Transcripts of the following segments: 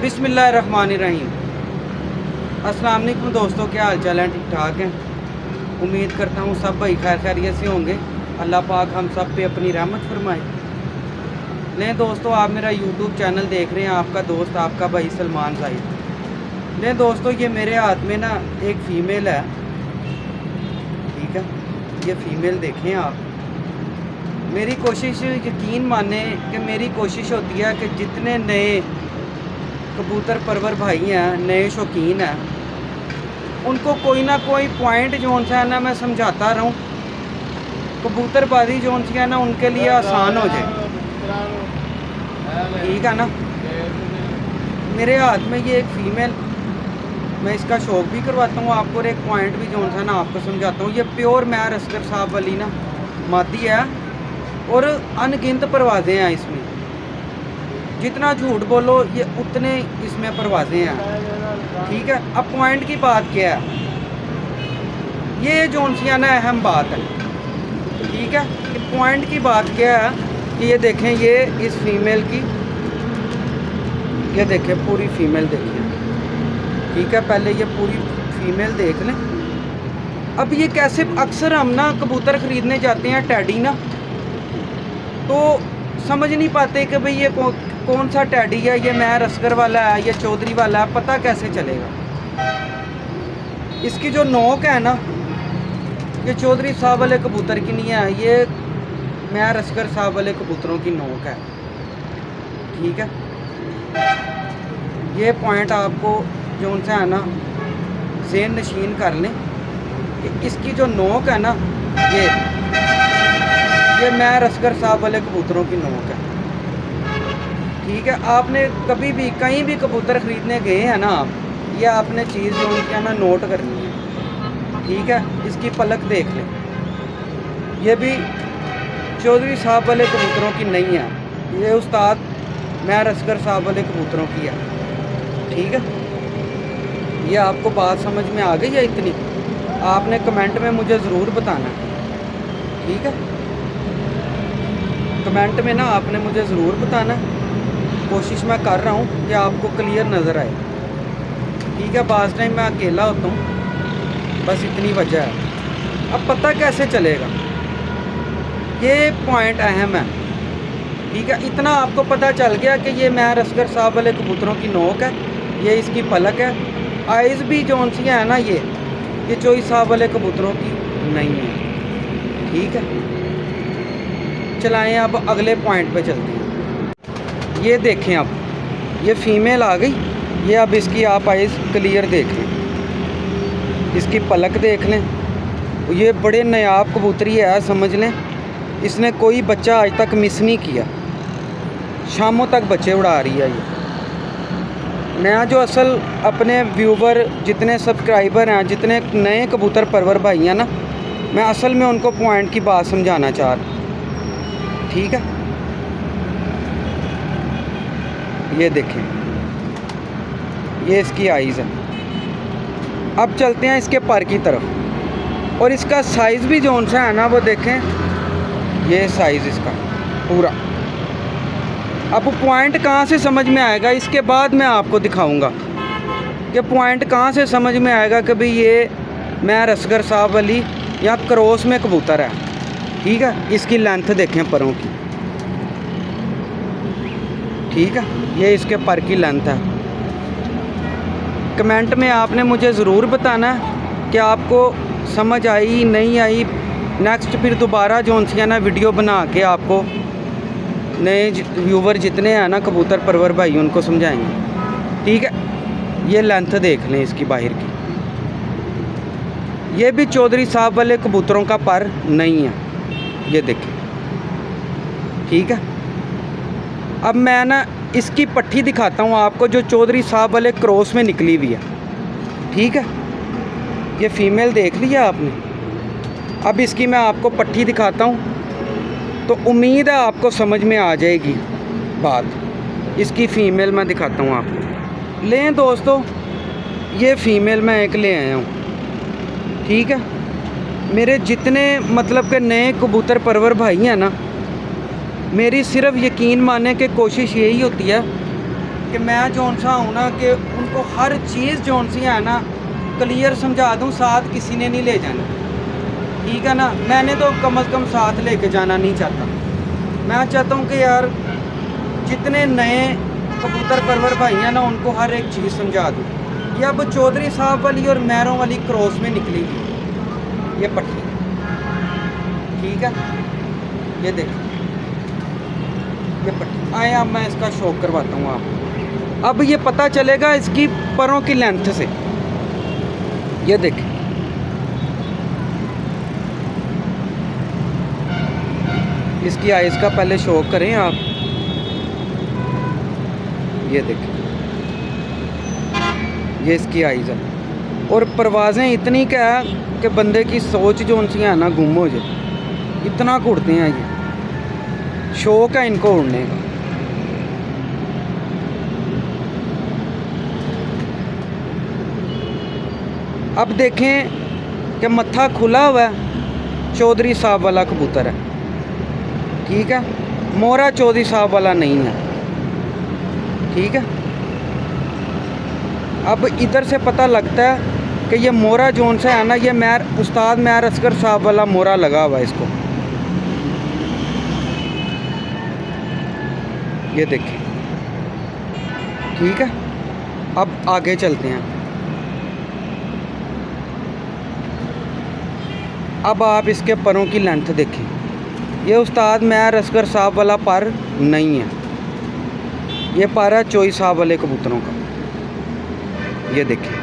बिस्मिल्लाहिर्रहमानिर्रहीम। अस्सलाम वालेकुम दोस्तों, क्या हाल चाल है? ठीक ठाक हैं। उम्मीद करता हूँ सब भाई खैर खैरियत से होंगे। अल्लाह पाक हम सब पे अपनी रहमत फरमाए। लें दोस्तों, आप मेरा यूट्यूब चैनल देख रहे हैं, आपका दोस्त आपका भाई सलमान साहिब। लें दोस्तों, ये मेरे हाथ में ना एक फ़ीमेल है, ठीक है। ये फ़ीमेल देखें आप। मेरी कोशिश, यकीन माने कि मेरी कोशिश होती है कि जितने नए कबूतर परवर भाई हैं, नए शौकीन हैं, उनको कोई ना कोई पॉइंट जोन सा है ना मैं समझाता रहूं, कबूतरबाजी जोन सी है ना उनके लिए आसान हो जाए, ठीक है ना। मेरे हाथ में ये एक फ़ीमेल, मैं इसका शौक भी करवाता हूँ आपको, और एक पॉइंट भी जोन सा ना आपको समझाता हूँ। ये प्योर मैर असगर साहब वाली ना मादी है, और अनगिनत परवाज़ें हैं इसमें। जितना झूठ बोलो ये उतने इसमें परवाज़ें हैं, ठीक है। अब पॉइंट की बात क्या है, ये जोन सी है ना अहम बात है, ठीक है। कि पॉइंट की बात क्या है कि ये देखें, ये इस फीमेल की, ये देखें पूरी फीमेल देखें, ठीक है। पहले ये पूरी फीमेल देख लें। अब ये कैसे, अक्सर हम ना कबूतर ख़रीदने जाते हैं टैडी ना, तो समझ नहीं पाते कि भाई ये कौन सा टैडी है, ये मैर असगर वाला है, ये चौधरी वाला है, पता कैसे चलेगा। इसकी जो नोक है ना, ये चौधरी साहब वाले कबूतर की नहीं है, ये मैर असगर साहब वाले कबूतरों की नोक है, ठीक है। ये पॉइंट आपको जोन सा है ना ज़हन नशीन कर लें कि इसकी जो नोक है ना, ये मैर असगर साहब वाले कबूतरों की नोक है, ठीक है। आपने कभी भी कहीं भी कबूतर ख़रीदने गए हैं ना आप, ये आपने चीज़ जो उनकी है ना नोट करनी है, ठीक है। इसकी पलक देख लें, ये भी चौधरी साहब वाले कबूतरों की नहीं है, ये उस्ताद मैर असगर साहब वाले कबूतरों की है, ठीक है। ये आपको बात समझ में आ गई है इतनी? आपने कमेंट में मुझे ज़रूर बताना, ठीक है। कमेंट में ना आपने मुझे ज़रूर बताना। कोशिश मैं कर रहा हूँ कि आपको क्लियर नज़र आए, ठीक है। बाज़ टाइम मैं अकेला होता हूँ, बस इतनी वजह है। अब पता कैसे चलेगा, ये पॉइंट अहम है, ठीक है। इतना आपको पता चल गया कि ये मैर असगर साहब वाले कबूतरों की नोक है, ये इसकी पलक है। आइज़ भी जौन सी है ना, ये चौधरी साहब वाले कबूतरों की नहीं है, ठीक है। चलाएं, अब अगले पॉइंट पे चलते हैं। ये देखें, अब ये फ़ीमेल आ गई, ये अब इसकी आप आइज़ क्लियर देख लें, इसकी पलक देख लें। ये बड़े नायाब कबूतरी है, समझ लें। इसने कोई बच्चा आज तक मिस नहीं किया, शामों तक बच्चे उड़ा रही है ये। मैं जो असल अपने व्यूवर, जितने सब्सक्राइबर हैं, जितने नए कबूतर परवर भाई हैं ना, मैं असल में उनको पॉइंट की बात समझाना चाह रहा हूँ, ठीक है। ये देखें, ये इसकी आइज़ है। अब चलते हैं इसके पर की तरफ, और इसका साइज़ भी जोन सा है ना वो देखें, ये साइज़ इसका पूरा। अब पॉइंट कहाँ से समझ में आएगा, इसके बाद मैं आपको दिखाऊंगा कि पॉइंट कहाँ से समझ में आएगा कि भाई ये मैर असगर साहब वाली या क्रॉस में कबूतर है, ठीक है। इसकी लेंथ देखें परों की, ठीक है। ये इसके पर की लेंथ है। कमेंट में आपने मुझे ज़रूर बताना है कि आपको समझ आई नहीं आई। नेक्स्ट फिर दोबारा जोन सी है ना वीडियो बना के आपको नए व्यूवर जितने हैं ना कबूतर परवर भाई उनको समझाएंगे, ठीक है। ये लेंथ देख लें इसकी बाहर की, ये भी चौधरी साहब वाले कबूतरों का पर नहीं है, ये देखें, ठीक है। अब मैं ना इसकी पट्टी दिखाता हूँ आपको, जो चौधरी साहब वाले क्रॉस में निकली हुई है, ठीक है। ये फ़ीमेल देख लिया आपने। अब इसकी मैं आपको पट्टी दिखाता हूँ, तो उम्मीद है आपको समझ में आ जाएगी बात। इसकी फ़ीमेल मैं दिखाता हूँ आपको। लें दोस्तों, ये फ़ीमेल मैं एक ले आया हूँ, ठीक है। मेरे जितने मतलब के नए कबूतर परवर भाई हैं ना, मेरी सिर्फ यकीन मानने की कोशिश यही होती है कि मैं जौन सा हूँ ना कि उनको हर चीज़ जौन सी है ना क्लियर समझा दूँ, साथ किसी ने नहीं ले जाना, ठीक है ना। मैंने तो कम से कम साथ लेके जाना नहीं चाहता। मैं चाहता हूँ कि यार जितने नए कबूतर परवर भाई हैं ना उनको हर एक चीज़ समझा दूँ। ये अब चौधरी साहब वाली और मैरों वाली क्रॉस में निकलेगी ये पट्टी, ठीक है। ये देखिए ये पट्टी आए, अब मैं इसका शौक करवाता हूँ आपको। अब ये पता चलेगा इसकी परों की लेंथ से। ये देखिए इसकी आइज़ का पहले शौक करें आप। ये देखिए ये इसकी आइज़ है और परवाज़ें इतनी क्या है कि बंदे की सोच जो उनसी है ना गुम हो जाए, इतना उड़ते हैं। ये शौक है इनको उड़ने का। अब देखें कि मत्था खुला हुआ है, चौधरी साहब वाला कबूतर है, ठीक है। मोरा चौधरी साहब वाला नहीं है, ठीक है। अब इधर से पता लगता है कि ये मोरा जोन सा है ना, ये उस्ताद मैर असगर साहब वाला मोरा लगा हुआ है इसको। ये देखिए, ठीक है। अब आगे चलते हैं। अब आप इसके परों की लेंथ देखें। ये उस्ताद मैर असगर साहब वाला पर नहीं है, ये पर है चोई साहब वाले कबूतरों का। ये देखिए,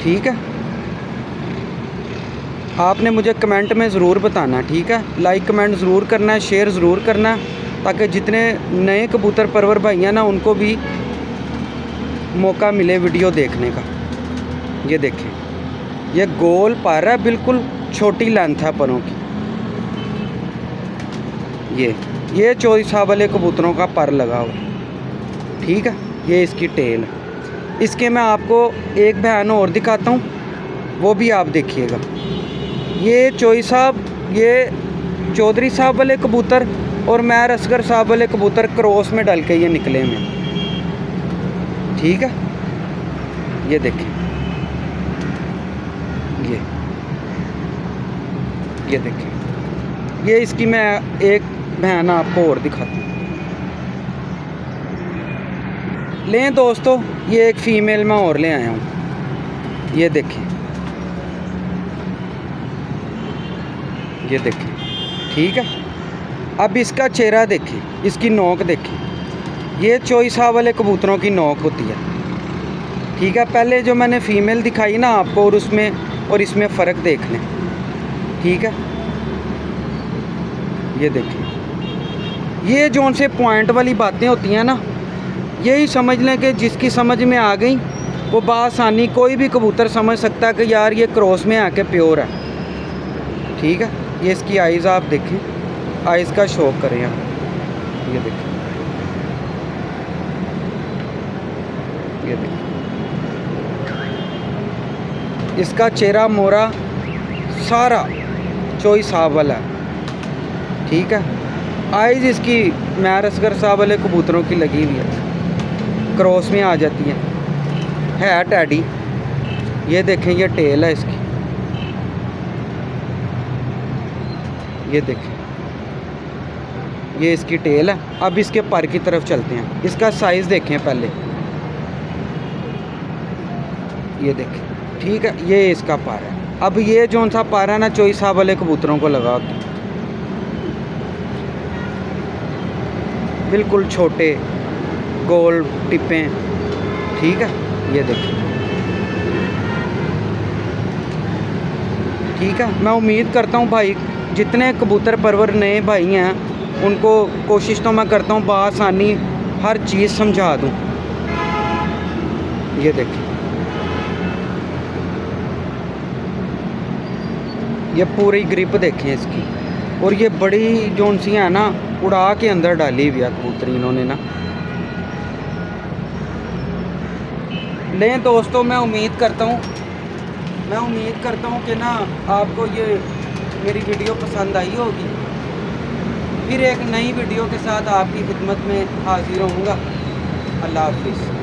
ठीक है। आपने मुझे कमेंट में ज़रूर बताना, ठीक है। लाइक कमेंट ज़रूर करना है, शेयर ज़रूर करना है, ताकि जितने नए कबूतर परवर भाई हैं ना उनको भी मौका मिले वीडियो देखने का। ये देखें, ये गोल पर है, बिल्कुल छोटी लेंथ है परों की। ये चोई साहब वाले कबूतरों का पर लगा हुआ, ठीक है। ये इसकी टेल है। इसके मैं आपको एक बयान और दिखाता हूँ, वो भी आप देखिएगा। ये चोई साहब, ये चौधरी साहब वाले कबूतर और मैर असगर साहब वाले कबूतर क्रॉस में डल के ये निकले में, ठीक है। ये देखें, ये देखें, ये इसकी मैं एक बयान आपको और दिखाता हूँ। लें दोस्तों, ये एक फ़ीमेल मैं और ले आया हूँ। ये देखें, ये देखें, ठीक है। अब इसका चेहरा देखें, इसकी नोक देखें। ये चोई साहब वाले कबूतरों की नोक होती है, ठीक है। पहले जो मैंने फ़ीमेल दिखाई ना आपको और उसमें और इसमें फ़र्क देख लें, ठीक है। ये देखें, ये जो उनसे पॉइंट वाली बातें होती हैं ना, यही समझ लें कि जिसकी समझ में आ गई वो बासानी कोई भी कबूतर समझ सकता है कि यार ये क्रॉस में आके प्योर है, ठीक है। ये इसकी आइज़ आप देखें, आइज़ का शौक करें आप। ये देखें, ये देखें, इसका चेहरा मोरा सारा चोई साहब वाला है, ठीक है। आइज़ इसकी मैर असगर साहब वाले कबूतरों की लगी हुई है, क्रॉस में आ जाती है टैडी। ये देखें, ये टेल है इसकी। ये देखें, ये इसकी टेल है। अब इसके पर की तरफ चलते हैं। इसका साइज़ देखें पहले, ये देखें, ठीक है। ये इसका पर है। अब ये जो सा पर है ना चोई साहब वाले कबूतरों को लगा होता है, बिल्कुल छोटे गोल टिप्पें, ठीक है। ये देखिए, ठीक है। मैं उम्मीद करता हूँ भाई जितने कबूतर परवर नए भाई हैं उनको कोशिश तो मैं करता हूँ बआसानी हर चीज़ समझा दूँ। ये देखिए, ये पूरी ग्रिप देखें इसकी, और ये बड़ी जोन सी है ना उड़ा के अंदर डाली हुई है कबूतरी इन्होंने ना। लें दोस्तों, मैं उम्मीद करता हूँ कि ना आपको ये मेरी वीडियो पसंद आई होगी। फिर एक नई वीडियो के साथ आपकी खिदमत में हाजिर होऊंगा। अल्लाह हाफिज़।